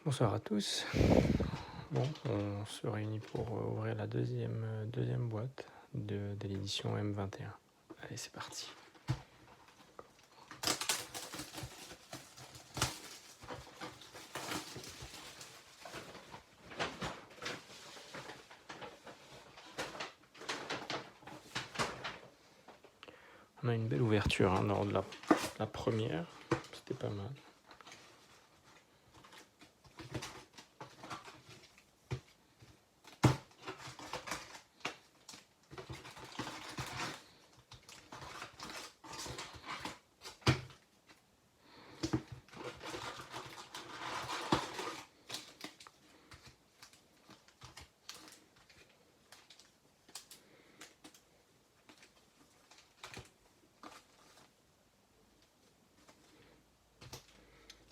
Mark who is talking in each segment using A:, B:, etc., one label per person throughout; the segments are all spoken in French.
A: Bonsoir à tous. Bon, on se réunit pour ouvrir la deuxième boîte de l'édition M21. Allez, c'est parti. On a une belle ouverture lors de la première, c'était pas mal.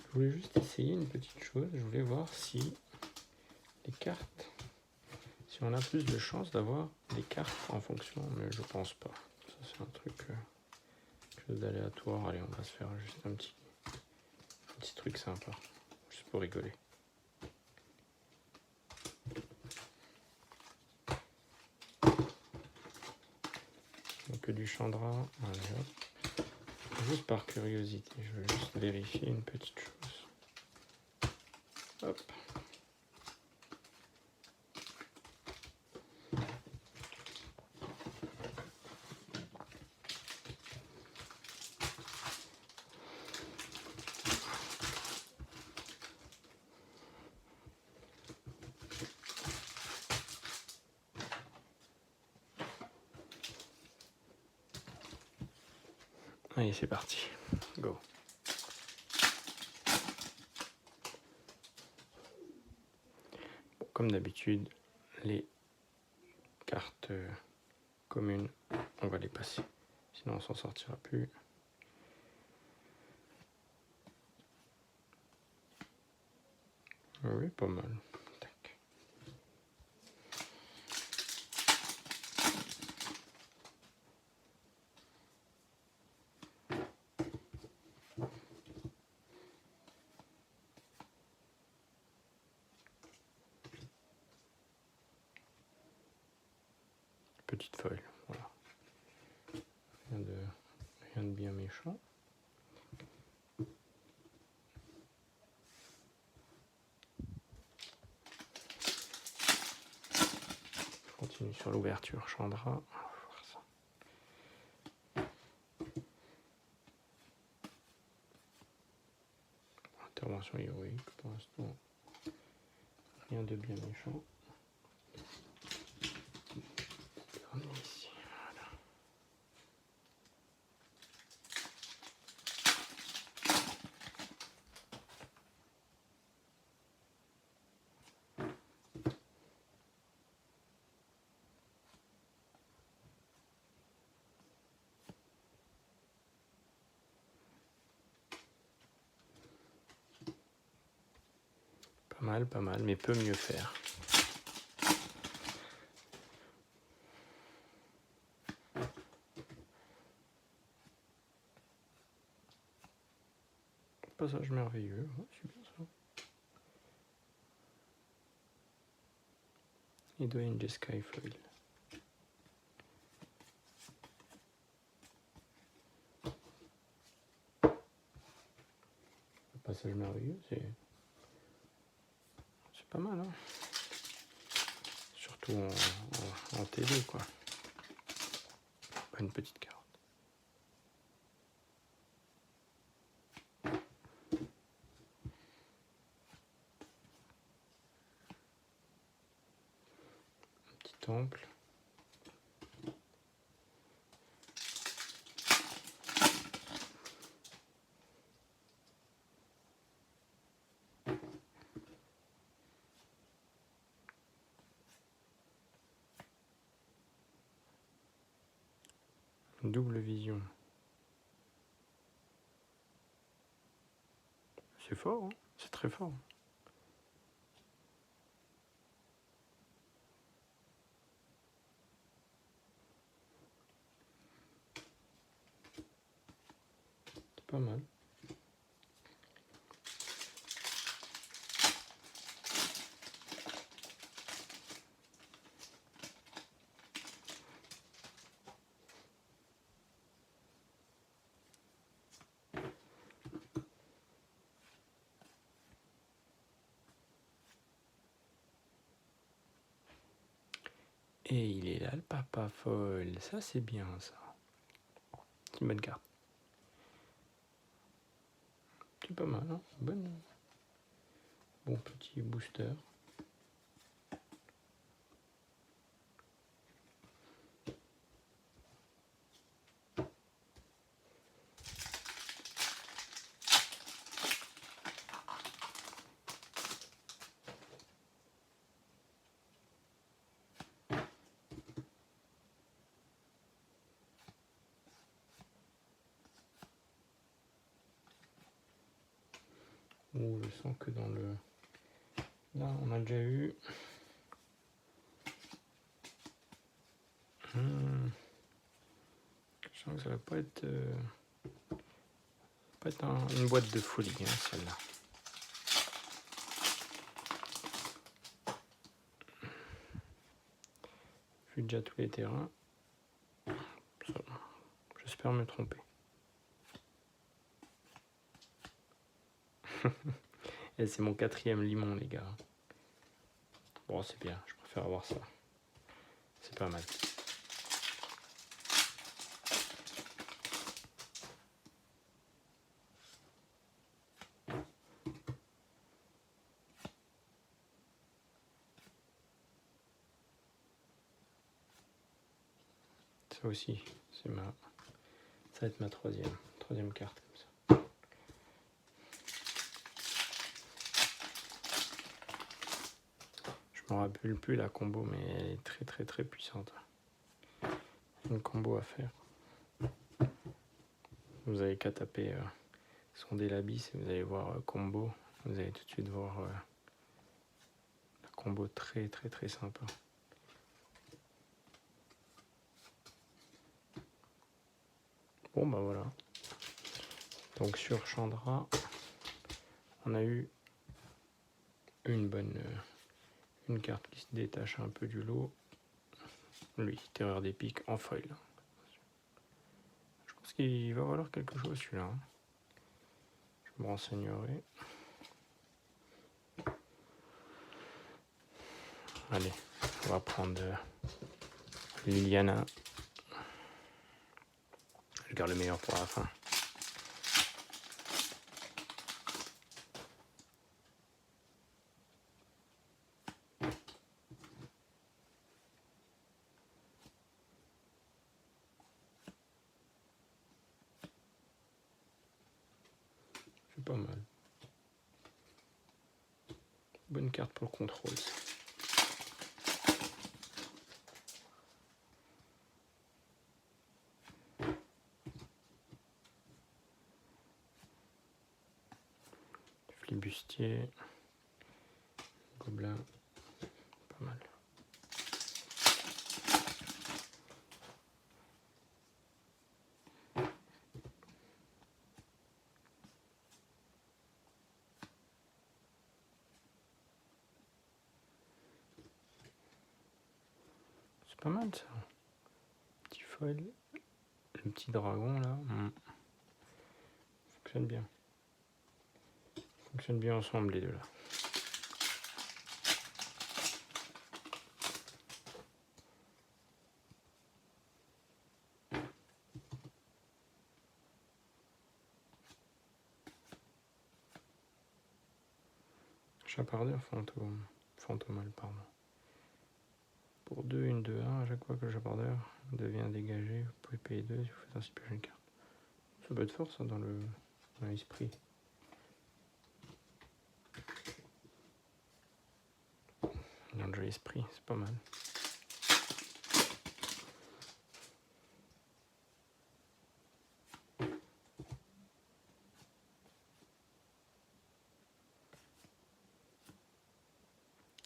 A: Je voulais juste essayer une petite chose, je voulais voir si les cartes, si on a plus de chances d'avoir des cartes en fonction, mais je pense pas. Ça c'est un truc, quelque chose d'aléatoire. Allez, on va se faire juste un petit truc sympa, juste pour rigoler. Donc que du Chandra, allez hop. Juste par curiosité, je veux juste vérifier une petite chose. Hop. Allez, c'est parti. Go. Bon, comme d'habitude, les cartes communes, on va les passer. Sinon, on s'en sortira plus. Oui, pas mal. Tac. Petite feuille, voilà. Rien de bien méchant. Je continue sur l'ouverture Chandra. Intervention héroïque, pour l'instant, rien de bien méchant. On est ici, voilà. Pas mal, mais peut mieux faire. Passage merveilleux, ouais, c'est bien ça. Edwin Skyfoil. Passage merveilleux, c'est pas mal, hein. Surtout en télé, quoi. Pas une petite carte. Un petit temple. Double vision. C'est fort, hein, c'est très fort. C'est pas mal. Et il est là, le papa folle. Ça, c'est bien, ça. C'est une bonne carte. C'est pas mal, hein. Bon petit booster. Oh, je sens que dans le... Là, on a déjà eu... Je sens que ça va pas être... une boîte de folie, hein, celle-là. Vu déjà tous les terrains. J'espère me tromper. Et c'est mon 4e limon, les gars. Bon, c'est bien, je préfère avoir ça. C'est pas mal. Ça aussi, ça va être ma troisième carte comme ça. Je me rappelle plus la combo, mais elle est très très très puissante. Une combo à faire. Vous avez qu'à taper sonder l'abysse et vous allez voir combo. Vous allez tout de suite voir la combo très très très sympa. Bon bah voilà. Donc sur Chandra, on a eu une carte qui se détache un peu du lot. Lui, Terreur des pics en foil. Je pense qu'il va valoir quelque chose celui-là. Je me renseignerai. Allez, on va prendre Liliana. Je garde le meilleur pour la fin. C'est pas mal. Bonne carte pour le contrôle. Flibustier. Gobelin. Pas mal. C'est pas mal ça. Petit foil. Le petit dragon là. Fonctionne bien. Fonctionne bien ensemble les deux là. Chapardeur fantomal, pardon. Pour 2, une 2-1, à chaque fois que le chapardeur devient dégagé, vous pouvez payer 2 si vous faites ainsi piocher une carte. Ça peut être fort ça dans l'esprit. Dans le jeu esprit, c'est pas mal.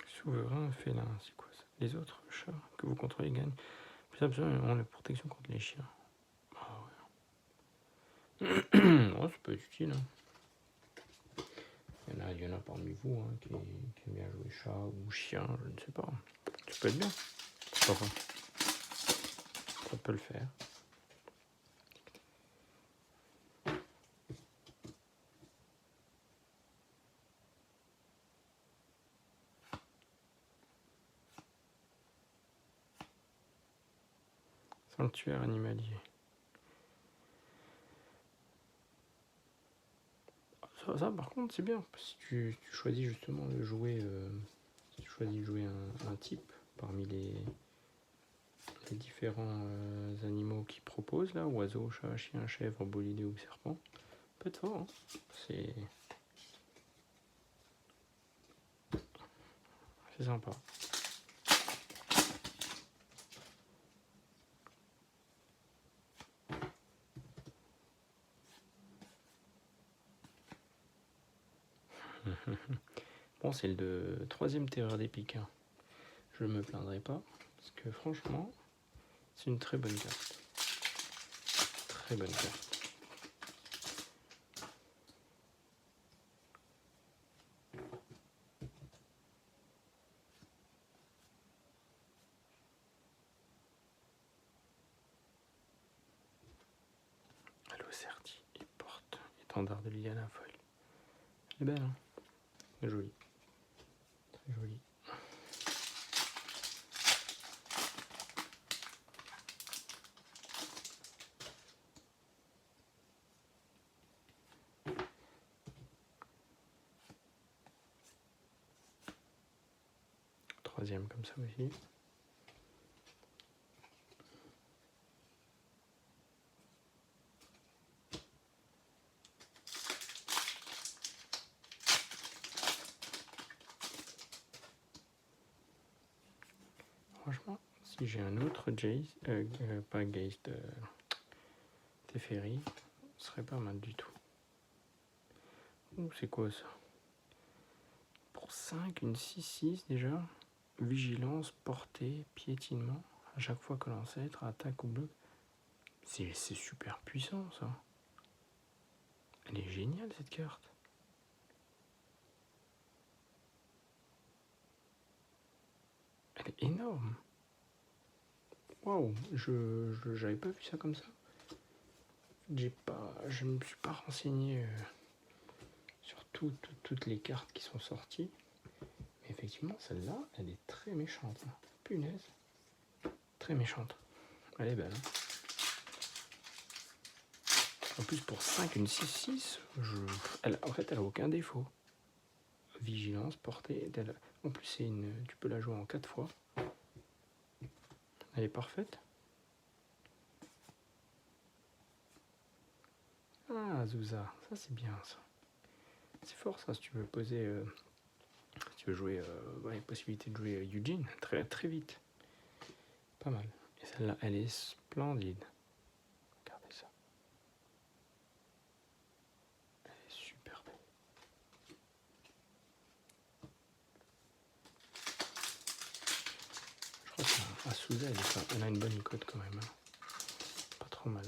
A: Souverain félin, c'est quoi ça? Les autres chats que vous contrôlez gagnent. Plus absolument la protection contre les chiens. Ah ouais. Oh, ça peut être utile. Hein. Il y en a parmi vous hein, qui aiment bien jouer chat ou chien, je ne sais pas. Ça peut être bien. Pourquoi pas? Ça peut le faire. Sanctuaire animalier. Ça par contre c'est bien. Si tu choisis justement de jouer, si tu choisis de jouer un type parmi les différents animaux qu'ils proposent là, oiseau, chat, chien, chèvre, bolidé ou serpent, peut être fort. Hein. C'est sympa. Bon, c'est le troisième terreur des piquins. Je ne me plaindrai pas, parce que franchement, c'est une très bonne carte. Très bonne carte. Allocerti, il porte étendard de Liliana folle. Elle est belle, hein. Jolie. Très jolie. Troisième comme ça aussi. Franchement, si j'ai un autre Jace, pas Geist, Teferi, ce serait pas mal du tout. Ouh, c'est quoi ça? Pour 5, une 6-6 déjà. Vigilance, portée, piétinement. À chaque fois que l'ancêtre attaque ou bloque. C'est super puissant ça. Elle est géniale cette carte. Elle est énorme. Waouh, j'avais pas vu ça comme ça. Je me suis pas renseigné sur toutes les cartes qui sont sorties. Mais effectivement, celle-là, elle est très méchante. Hein. Punaise. Très méchante. Elle est belle. Hein. En plus, pour 5, une 6-6, en fait, elle a aucun défaut. Vigilance, portée. En plus, tu peux la jouer en 4 fois. Elle est parfaite. Ah, Azusa, ça c'est bien ça. C'est fort ça si tu veux poser. Si tu veux jouer. Les possibilités de jouer Eugene très, très vite. Pas mal. Et celle-là, elle est splendide. Regardez ça. Elle est super belle. Je crois qu'Azusa, elle a une bonne cote quand même. Hein. Pas trop mal.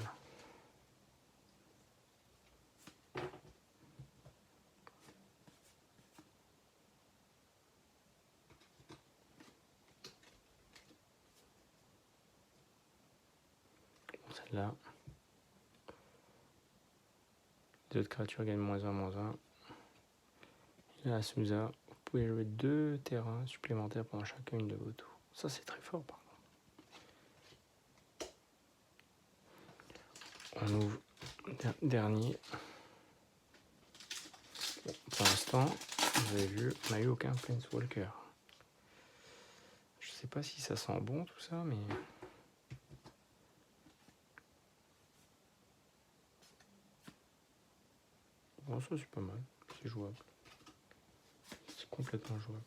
A: Celle-là. Les autres créatures gagnent -1, -1. Et là, Azusa, vous pouvez jouer 2 terrains supplémentaires pendant chacune de vos tours. Ça, c'est très fort, par contre. On ouvre dernier. Bon, pour l'instant, vous avez vu, on n'a eu aucun Planeswalker. Je sais pas si ça sent bon tout ça, mais... Bon, ça c'est pas mal, c'est jouable. C'est complètement jouable.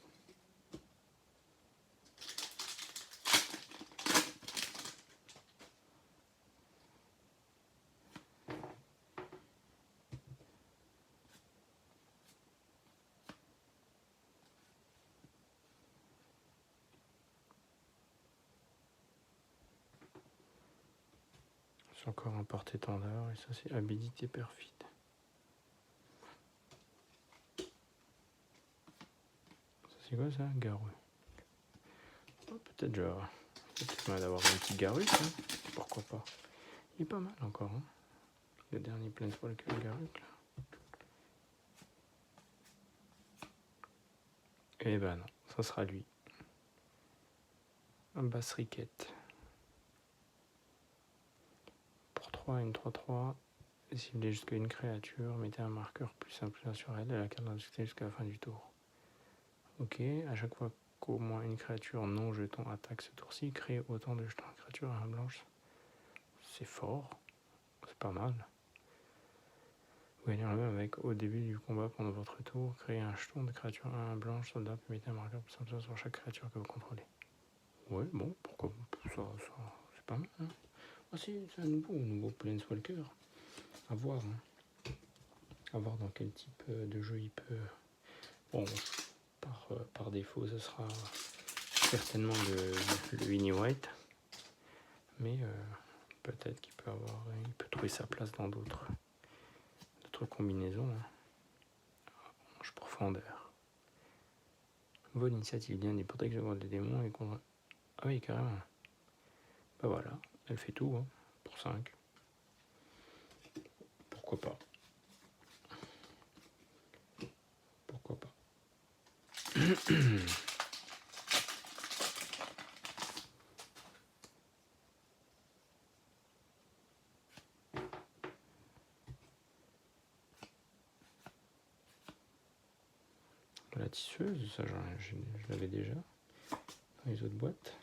A: C'est encore un porte-étendard, et ça c'est habilité perfide. Ça c'est quoi ça? Garou. Oh, peut-être genre... Peut-être mal d'avoir un petit Garruk, hein. Pourquoi pas. Il est pas mal encore, hein. Le dernier Planeswalker Garruk, là. Eh ben non, ça sera lui. Un Bass Riquette. 3-3, une 3-3. Ciblez jusqu'à une créature, mettez un marqueur +1/+1 sur elle et la carte d'industrie jusqu'à la fin du tour. Ok, à chaque fois qu'au moins une créature non jeton attaque ce tour-ci, créez autant de jetons de créatures à 1 blanche. C'est fort, c'est pas mal. Vous gagnez le même avec au début du combat pendant votre tour, créez un jeton de créature à 1 blanche, soldat, puis mettez un marqueur +1/+1 sur chaque créature que vous contrôlez. Ouais, bon, pourquoi ça c'est pas mal. Hein. Ah si, c'est un nouveau Planeswalker. À voir. Hein. À voir dans quel type de jeu il peut. Bon, par défaut, ce sera certainement le Winnie White. Mais peut-être qu'il peut trouver sa place dans d'autres combinaisons. Hein. Ange profondeur. Vol initiative bien des protections des démons et contre. Ah oui, carrément. Bah voilà, elle fait tout hein, pour 5. Pourquoi pas. Pourquoi pas. La tisseuse, ça je l'avais déjà dans les autres boîtes.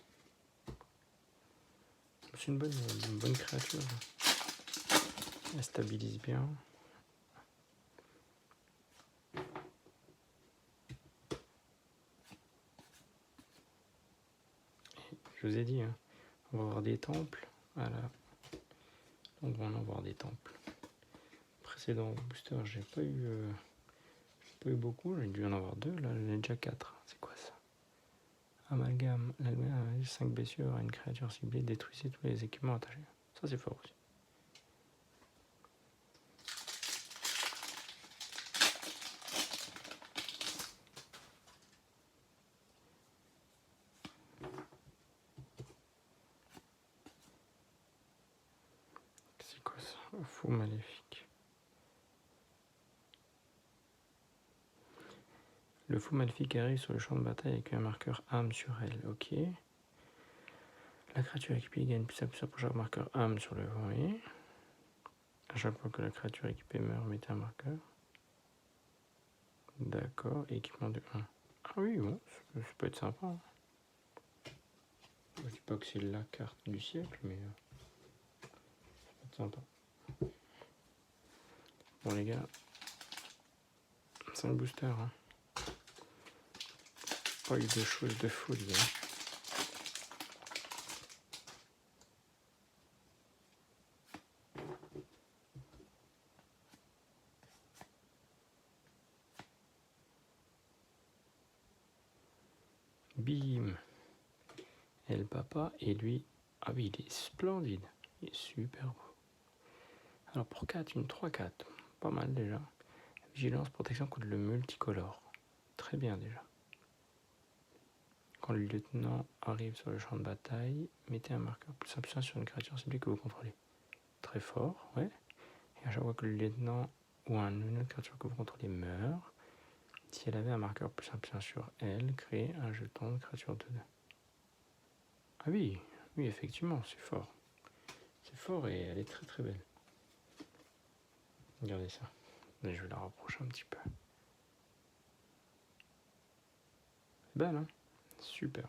A: C'est une bonne créature. Elle stabilise bien. Je vous ai dit, hein, on va avoir des temples. Voilà. Donc on va en avoir des temples. Précédent booster, j'ai pas eu beaucoup. J'ai dû en avoir 2. Là, j'en ai déjà 4. C'est quoi ça? Amalgame. L'amalgame 5 blessures à une créature ciblée. Détruisez tous les équipements attachés. Ça, c'est fort aussi. C'est quoi ça? Fou maléfique. Le fou maléfique arrive sur le champ de bataille avec un marqueur âme sur elle. Ok. La créature équipée gagne plus à pour chaque marqueur âme sur le vent. Oui. À chaque fois que la créature équipée meurt, mettez un marqueur. D'accord. Équipement de 1. Ah oui, bon, ça peut être sympa. Hein. Je dis pas que c'est la carte du siècle, mais ça peut être sympa. Bon les gars, 5 boosters. Hein. Pas eu de choses de folie. Hein. Bim. Et le papa, et lui, ah oui, il est splendide. Il est super beau. Alors pour 4, une 3-4. Pas mal déjà. Vigilance, protection contre le multicolore. Très bien déjà. Quand le lieutenant arrive sur le champ de bataille, mettez un marqueur +1/+1 sur une créature ciblée que vous contrôlez. Très fort, ouais. Et à chaque fois que le lieutenant ou une autre créature que vous contrôlez meurt, si elle avait un marqueur +1/+1 sur elle, créez un jeton de créature 2. Ah oui, oui, effectivement, c'est fort. C'est fort et elle est très très belle. Regardez ça. Mais je vais la rapprocher un petit peu. C'est belle, hein? Super.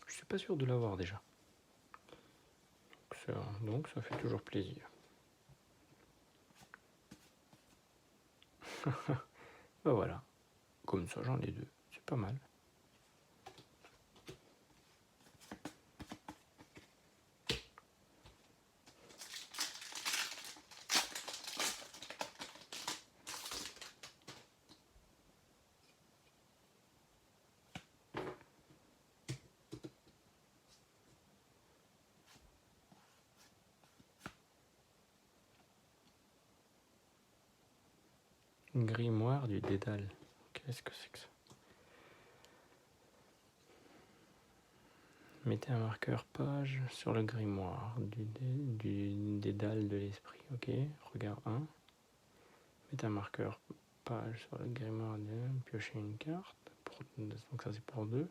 A: Je suis pas sûr de l'avoir déjà. Donc ça fait toujours plaisir. Bah voilà. Comme ça, j'en ai 2. C'est pas mal. Grimoire du Dédale. Qu'est-ce que c'est que ça? Mettez un marqueur page sur le grimoire du Dédale de l'esprit. Ok, regard 1. Mettez un marqueur page sur le grimoire de piochez une carte. donc ça c'est pour 2.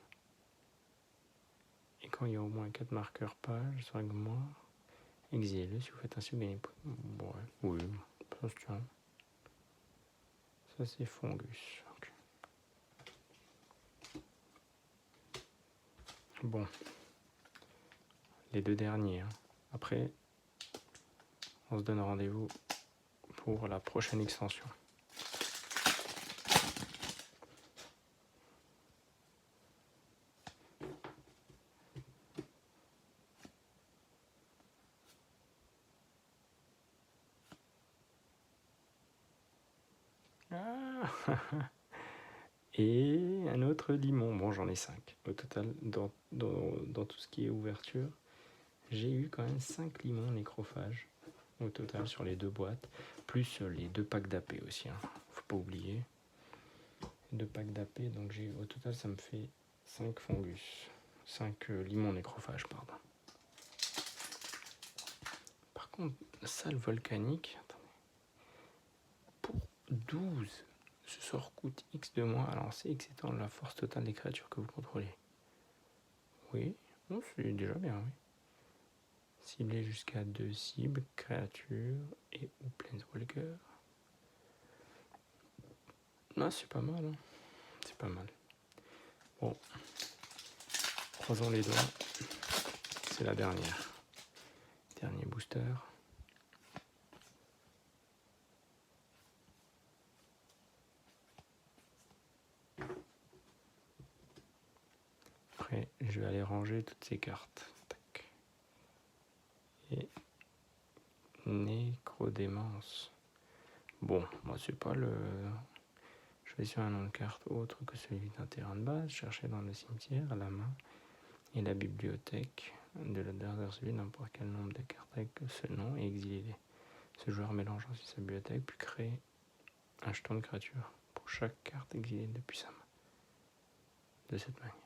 A: Et quand il y a au moins 4 marqueurs pages sur la mémoire, exilez-le si vous faites ainsi, vous gagnez. Bon, ouais, oui, ça se tient. Ça c'est Fungus. Okay. Bon, les 2 derniers. Hein. Après, on se donne rendez-vous pour la prochaine extension. Ah et un autre limon. Bon, j'en ai 5. Au total, dans tout ce qui est ouverture, j'ai eu quand même 5 limons nécrophages. Au total, sur les 2 boîtes. Plus les 2 packs d'AP aussi. Hein. Faut pas oublier. 2 packs d'AP. Donc, au total, ça me fait 5 fungus. 5 limons nécrophages, pardon. Par contre, salle volcanique. Attendez. Pour 12. Ce sort coûte X de moins à lancer, excitant la force totale des créatures que vous contrôlez. Oui, bon, c'est déjà bien, oui. Cibler jusqu'à 2 cibles, créatures et ou planeswalker. Ah, c'est pas mal, hein. C'est pas mal. Bon, croisons les doigts. C'est la dernière. Dernier booster. Après, je vais aller ranger toutes ces cartes. Tac. Et Nécrodémence. Bon, moi c'est pas le... Je vais sur un nom de carte autre que celui d'un terrain de base, chercher dans le cimetière à la main et la bibliothèque de la dernière celui n'importe quel nombre de cartes avec ce nom et exiler-les. Ce joueur mélange ensuite sa bibliothèque puis crée un jeton de créature pour chaque carte exilée depuis sa main. De cette manière.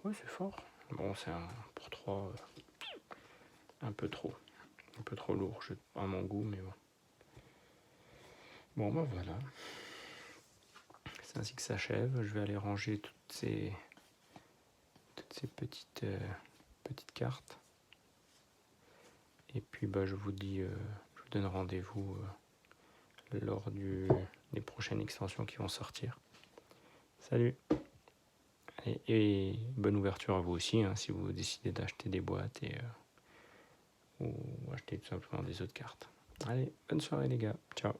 A: Ouais, c'est fort. Bon, c'est pour 3 un peu trop lourd à mon goût, mais bon. Bon, ben voilà. C'est ainsi que s'achève. Je vais aller ranger toutes ces petites cartes. Et puis, je vous dis, je vous donne rendez-vous lors des prochaines extensions qui vont sortir. Salut! Et bonne ouverture à vous aussi, hein, si vous décidez d'acheter des boîtes ou acheter tout simplement des autres cartes. Allez, bonne soirée les gars. Ciao!